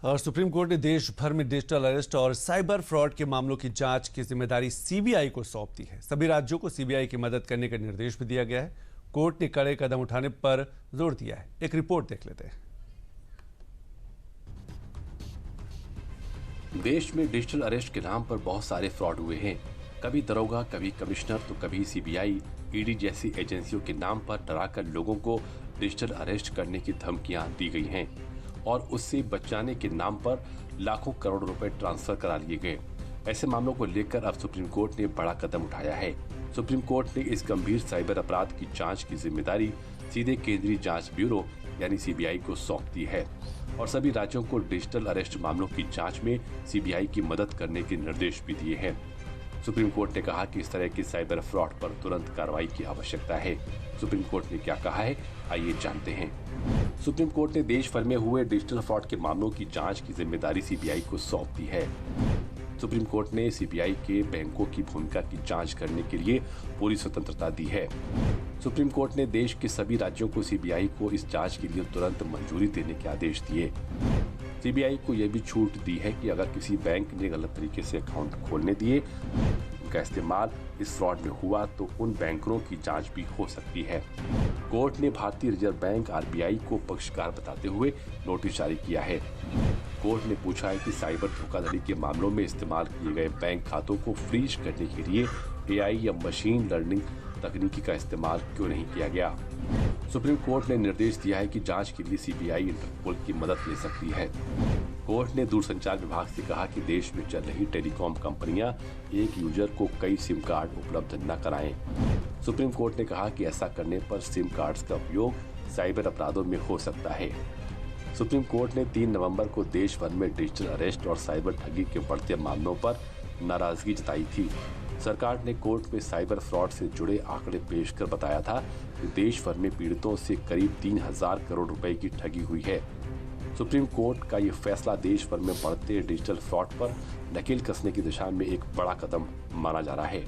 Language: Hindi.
और सुप्रीम कोर्ट ने देश भर में डिजिटल अरेस्ट और साइबर फ्रॉड के मामलों की जांच की जिम्मेदारी सीबीआई को सौंप दी है। सभी राज्यों को सीबीआई की मदद करने का निर्देश भी दिया गया है। कोर्ट ने कड़े कदम उठाने पर जोर दिया है। एक रिपोर्ट देख लेते हैं। देश में डिजिटल अरेस्ट के नाम पर बहुत सारे फ्रॉड हुए हैं। कभी दरोगा, कभी कमिश्नर, तो कभी सीबीआई, ईडी जैसी एजेंसियों के नाम पर डराकर लोगों को डिजिटल अरेस्ट करने की धमकियां दी गई हैं और उससे बचाने के नाम पर लाखों करोड़ रुपए ट्रांसफर करा लिए गए। ऐसे मामलों को लेकर अब सुप्रीम कोर्ट ने बड़ा कदम उठाया है। सुप्रीम कोर्ट ने इस गंभीर साइबर अपराध की जांच की जिम्मेदारी सीधे केंद्रीय जांच ब्यूरो यानी सीबीआई को सौंप दी है और सभी राज्यों को डिजिटल अरेस्ट मामलों की जांच में सीबीआई की मदद करने के निर्देश भी दिए हैं। सुप्रीम कोर्ट ने कहा कि इस तरह की साइबर फ्रॉड पर तुरंत कार्रवाई की आवश्यकता है। सुप्रीम कोर्ट ने क्या कहा है, आइए जानते हैं। सुप्रीम कोर्ट ने देश भर में हुए डिजिटल फ्रॉड के मामलों की जांच की जिम्मेदारी सीबीआई को सौंप दी है। सुप्रीम कोर्ट ने सीबीआई के बैंकों की भूमिका की जांच करने के लिए पूरी स्वतंत्रता दी है। सुप्रीम कोर्ट ने देश के सभी राज्यों को सीबीआई को इस जांच के लिए तुरंत मंजूरी देने के आदेश दिए। सीबीआई को यह भी छूट दी है कि अगर किसी बैंक ने गलत तरीके से अकाउंट खोलने दिए, उनका इस्तेमाल इस फ्रॉड में हुआ तो उन बैंकरों की जांच भी हो सकती है। कोर्ट ने भारतीय रिजर्व बैंक आरबीआई को पक्षकार बताते हुए नोटिस जारी किया है। कोर्ट ने पूछा है कि साइबर धोखाधड़ी के मामलों में इस्तेमाल किए गए बैंक खातों को फ्रीज करने के लिए एआई या मशीन लर्निंग तकनीकी का इस्तेमाल क्यों नहीं किया गया। सुप्रीम कोर्ट ने निर्देश दिया है कि जांच के लिए सीबीआई इंटरपोल की मदद ले सकती है। कोर्ट ने दूरसंचार विभाग से कहा कि देश में चल रही टेलीकॉम कंपनियां एक यूजर को कई सिम कार्ड उपलब्ध न कराएं। सुप्रीम कोर्ट ने कहा कि ऐसा करने पर सिम कार्ड्स का उपयोग साइबर अपराधों में हो सकता है। सुप्रीम कोर्ट ने 3 नवंबर को देश भर में डिजिटल अरेस्ट और साइबर ठगी के बढ़ते मामलों पर नाराजगी जताई थी। सरकार ने कोर्ट में साइबर फ्रॉड से जुड़े आंकड़े पेश कर बताया था कि देश भर में पीड़ितों से करीब 3000 करोड़ रुपए की ठगी हुई है। सुप्रीम कोर्ट का ये फैसला देश भर में बढ़ते डिजिटल फ्रॉड पर नकेल कसने की दिशा में एक बड़ा कदम माना जा रहा है।